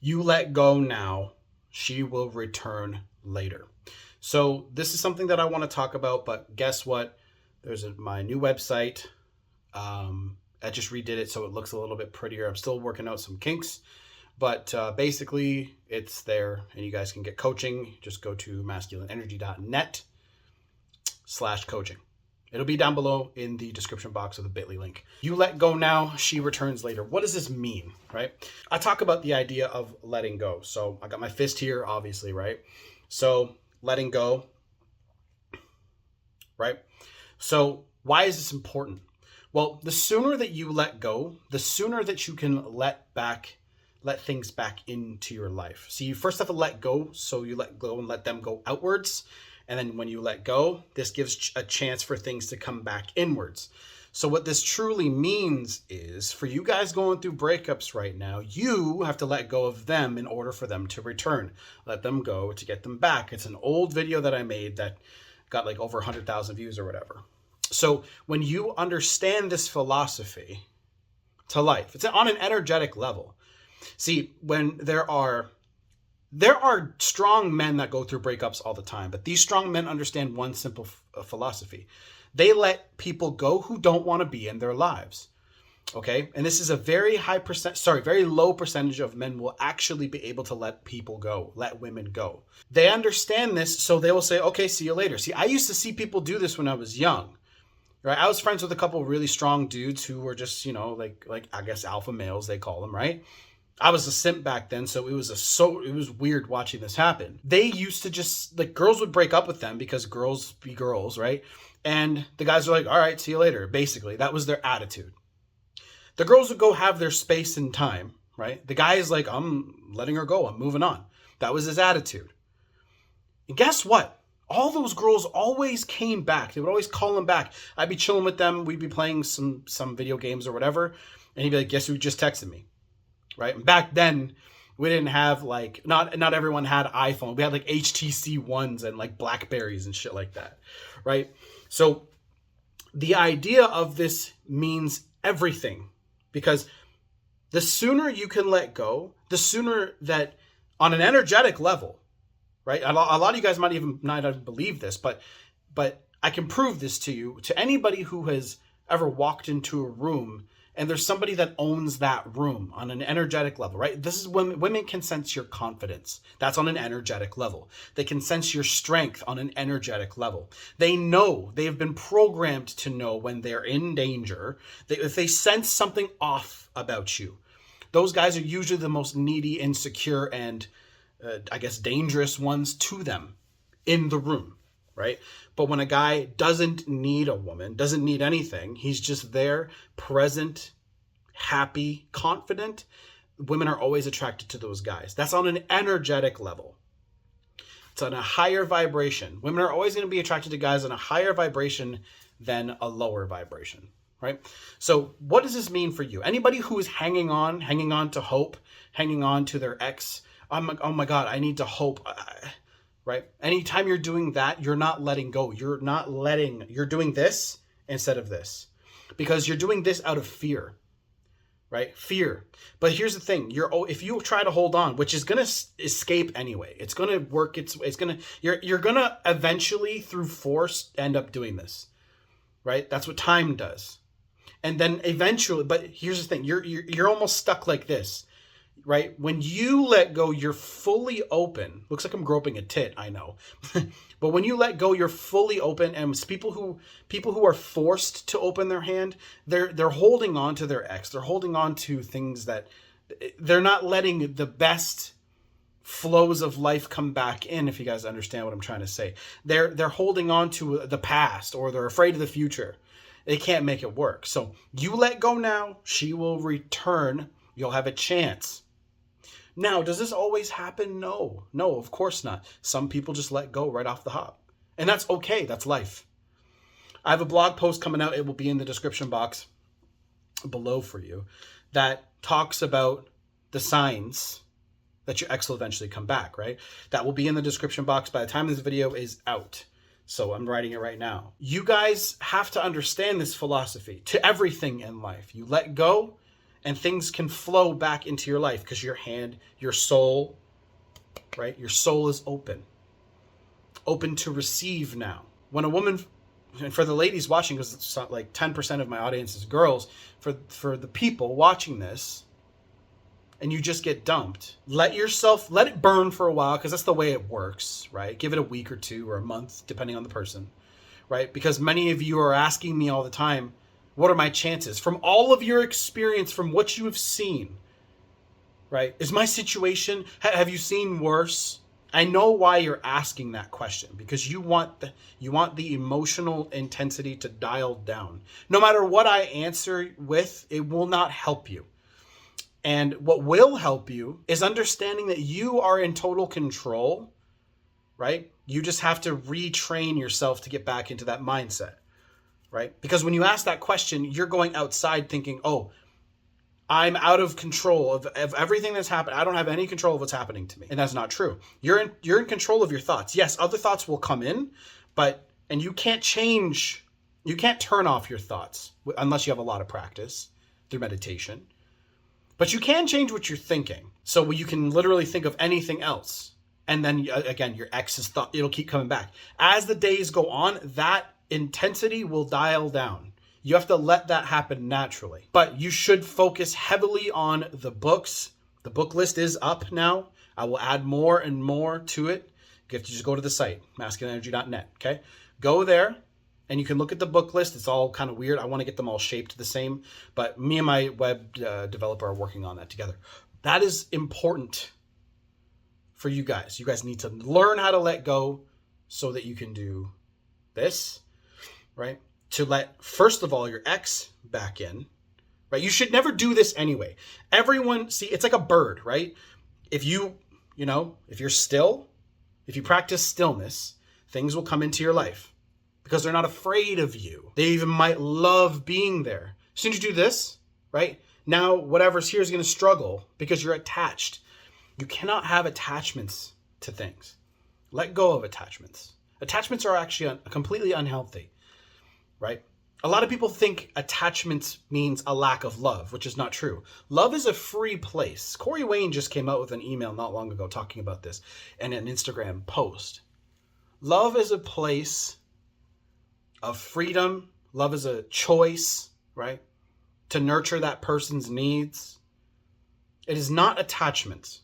You let go now, she will return later. So this is something that I want to talk about, but guess what? There's my new website. I just redid it so it looks a little bit prettier. I'm still working out some kinks, but basically it's there and you guys can get coaching. Just go to masculineenergy.net/coaching. It'll be down below in the description box of the bit.ly link. You let go now, she returns later. What does this mean, right? I talk about the idea of letting go. So I got my fist here, obviously, right? So letting go, right? So why is this important? Well, the sooner that you let go, the sooner that you can let things back into your life. So you first have to let go. So you let go and let them go outwards. And then when you let go, this gives a chance for things to come back inwards. So what this truly means is for you guys going through breakups right now, you have to let go of them in order for them to return. Let them go to get them back. It's an old video that I made that got like over 100,000 views or whatever. So when you understand this philosophy to life, it's on an energetic level. See, when there are strong men that go through breakups all the time, but these strong men understand one simple philosophy. They let people go who don't want to be in their lives. Okay? And this is a very low percentage of men will actually be able to let people go, let women go. They understand this, so they will say, okay, see you later. See, I used to see people do this when I was young. Right? I was friends with a couple of really strong dudes who were just, like I guess alpha males, they call them, right? I was a simp back then, so it was weird watching this happen. They used to just, like, girls would break up with them because girls be girls, right? And the guys were like, all right, see you later. Basically, that was their attitude. The girls would go have their space and time, right? The guy is like, I'm letting her go. I'm moving on. That was his attitude. And guess what? All those girls always came back. They would always call him back. I'd be chilling with them. We'd be playing some video games or whatever. And he'd be like, guess who just texted me? Right? And back then, we didn't have not everyone had iPhone. We had like HTC Ones and like Blackberries and shit like that. Right? So the idea of this means everything, because the sooner you can let go, the sooner that on an energetic level, right? A lot of you guys might not even believe this, but I can prove this to you, to anybody who has ever walked into a room and there's somebody that owns that room on an energetic level, right? This is when women can sense your confidence. That's on an energetic level. They can sense your strength on an energetic level. They know, they have been programmed to know when they're in danger. If they sense something off about you, those guys are usually the most needy, insecure, and I guess dangerous ones to them in the room, right? But when a guy doesn't need a woman, doesn't need anything, he's just there, present, happy, confident, women are always attracted to those guys. That's on an energetic level. It's on a higher vibration. Women are always going to be attracted to guys on a higher vibration than a lower vibration, right? So what does this mean for you? Anybody who is hanging on to hope, hanging on to their ex, oh my God, I need to hope, right? Anytime you're doing that, you're not letting go. You're doing this instead of this, because you're doing this out of fear, right? Fear. But here's the thing. If you try to hold on, which is going to escape anyway, it's going to work. You're going to eventually through force end up doing this, right? That's what time does. And then eventually, but here's the thing. You're almost stuck like this. Right? When you let go, you're fully open. Looks like I'm groping a tit, I know. But when you let go, you're fully open. And people who are forced to open their hand, they're holding on to their ex. They're holding on to things that they're not letting the best flows of life come back in, if you guys understand what I'm trying to say. They're holding on to the past, or they're afraid of the future. They can't make it work. So you let go now, she will return. You'll have a chance. Now, does this always happen? No, of course not. Some people just let go right off the hop. And that's okay. That's life. I have a blog post coming out. It will be in the description box below for you that talks about the signs that your ex will eventually come back, right? That will be in the description box by the time this video is out. So I'm writing it right now. You guys have to understand this philosophy to everything in life. You let go, and things can flow back into your life because your soul, right? Your soul is open to receive now. When a woman, and for the ladies watching, because it's like 10% of my audience is girls, for the people watching this, and you just get dumped, let it burn for a while, because that's the way it works, right? Give it a week or two or a month, depending on the person, right? Because many of you are asking me all the time, what are my chances? From all of your experience, from what you have seen, right? Is my situation, have you seen worse? I know why you're asking that question, because you want the emotional intensity to dial down. No matter what I answer with, it will not help you. And what will help you is understanding that you are in total control, right? You just have to retrain yourself to get back into that mindset, right? Because when you ask that question, you're going outside thinking, oh, I'm out of control of everything that's happened. I don't have any control of what's happening to me. And that's not true. You're in control of your thoughts. Yes, other thoughts will come in, and you can't turn off your thoughts unless you have a lot of practice through meditation. But you can change what you're thinking. So you can literally think of anything else. And then again, your ex's thought, it'll keep coming back. As the days go on, that intensity will dial down. You have to let that happen naturally. But you should focus heavily on the books. The book list is up now. I will add more and more to it. You have to just go to the site, masculineenergy.net, okay? Go there, and you can look at the book list. It's all kind of weird. I want to get them all shaped the same, but me and my web developer are working on that together. That is important for you guys. You guys need to learn how to let go so that you can do this, right? To let, first of all, your ex back in, right? You should never do this anyway. Everyone, see, it's like a bird, right? If if you're still, if you practice stillness, things will come into your life because they're not afraid of you. They even might love being there. As soon as you do this, right? Now, whatever's here is going to struggle because you're attached. You cannot have attachments to things. Let go of attachments. Attachments are actually completely unhealthy, right? A lot of people think attachments means a lack of love, which is not true. Love is a free place. Corey Wayne just came out with an email not long ago talking about this and an Instagram post. Love is a place of freedom. Love is a choice, right? To nurture that person's needs. It is not attachments.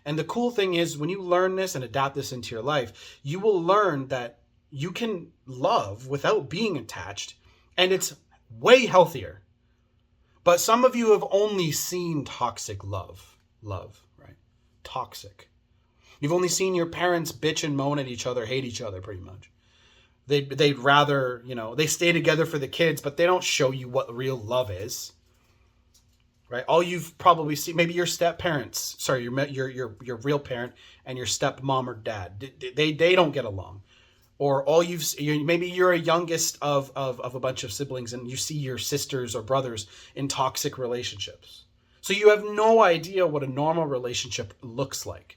And the cool thing is when you learn this and adapt this into your life, you will learn that you can love without being attached, and it's way healthier. But some of you have only seen toxic love, right? Toxic. You've only seen your parents bitch and moan at each other, hate each other pretty much. They'd rather, they stay together for the kids, but they don't show you what real love is. Right? All you've probably seen, maybe your step-parents, sorry, your real parent and your stepmom or dad, they don't get along. Or maybe you're a youngest of a bunch of siblings and you see your sisters or brothers in toxic relationships. So you have no idea what a normal relationship looks like.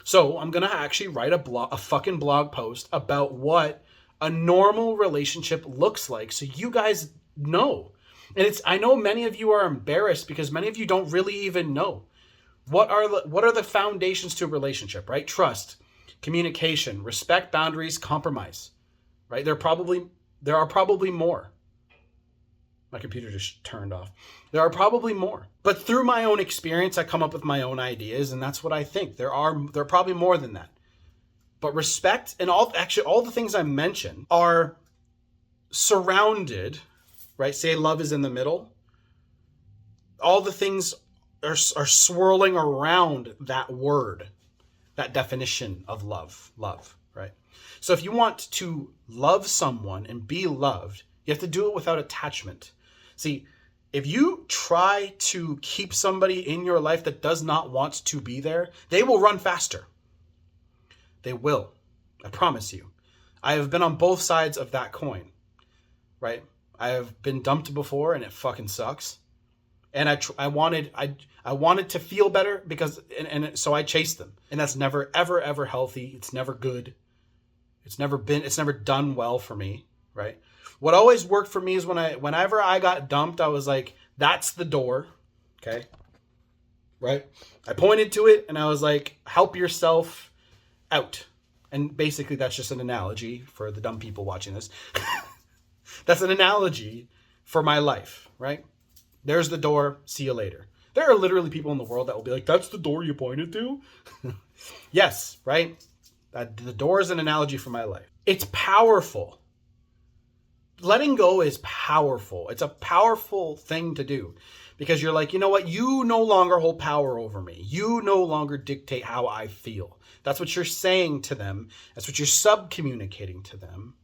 So I'm going to actually write a fucking blog post about what a normal relationship looks like so you guys know. And I know many of you are embarrassed because many of you don't really even know. What are the foundations to a relationship, right? Trust, communication, respect, boundaries, compromise, right? There are probably more. My computer just turned off. There are probably more. But through my own experience, I come up with my own ideas, and that's what I think. There are probably more than that. But respect and all the things I mentioned are surrounded, right? Say love is in the middle. All the things are swirling around that word, that definition of love, right? So if you want to love someone and be loved, you have to do it without attachment. See, if you try to keep somebody in your life that does not want to be there, they will run faster. They will. I promise you. I have been on both sides of that coin, right? I have been dumped before and it fucking sucks. And I wanted to feel better because so I chased them. And that's never, ever, ever healthy. It's never good. It's never done well for me, right? What always worked for me is whenever I got dumped, I was like, That's the door. Okay. Right? I pointed to it and I was like, help yourself out. And basically that's just an analogy for the dumb people watching this. That's an analogy for my life, right? There's the door. See you later. There are literally people in the world that will be like, that's the door you pointed to? Yes, right? The door is an analogy for my life. It's powerful. Letting go is powerful. It's a powerful thing to do because you're like, you know what? You no longer hold power over me. You no longer dictate how I feel. That's what you're saying to them. That's what you're sub-communicating to them.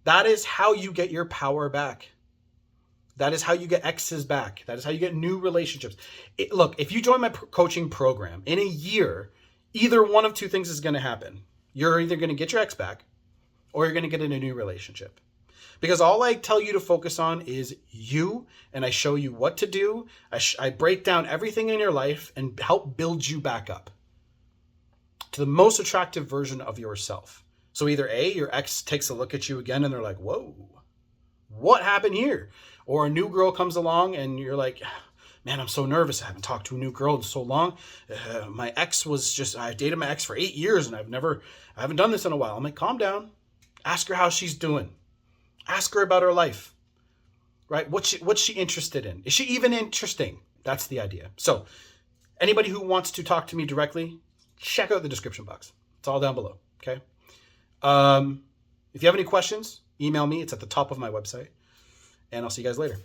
That is how you get your power back. That is how you get exes back. That is how you get new relationships. Look, if you join my coaching program in a year, either one of two things is going to happen. You're either going to get your ex back or you're going to get in a new relationship. Because all I tell you to focus on is you, and I show you what to do. I break down everything in your life and help build you back up to the most attractive version of yourself. So either A, your ex takes a look at you again and they're like, whoa, what happened here? Or a new girl comes along and you're like, man, I'm so nervous. I haven't talked to a new girl in so long. My ex I dated my ex for 8 years and I haven't done this in a while. I'm like, calm down. Ask her how she's doing. Ask her about her life, right? What's she interested in? Is she even interesting? That's the idea. So anybody who wants to talk to me directly, check out the description box. It's all down below, okay? If you have any questions, email me. It's at the top of my website. And I'll see you guys later.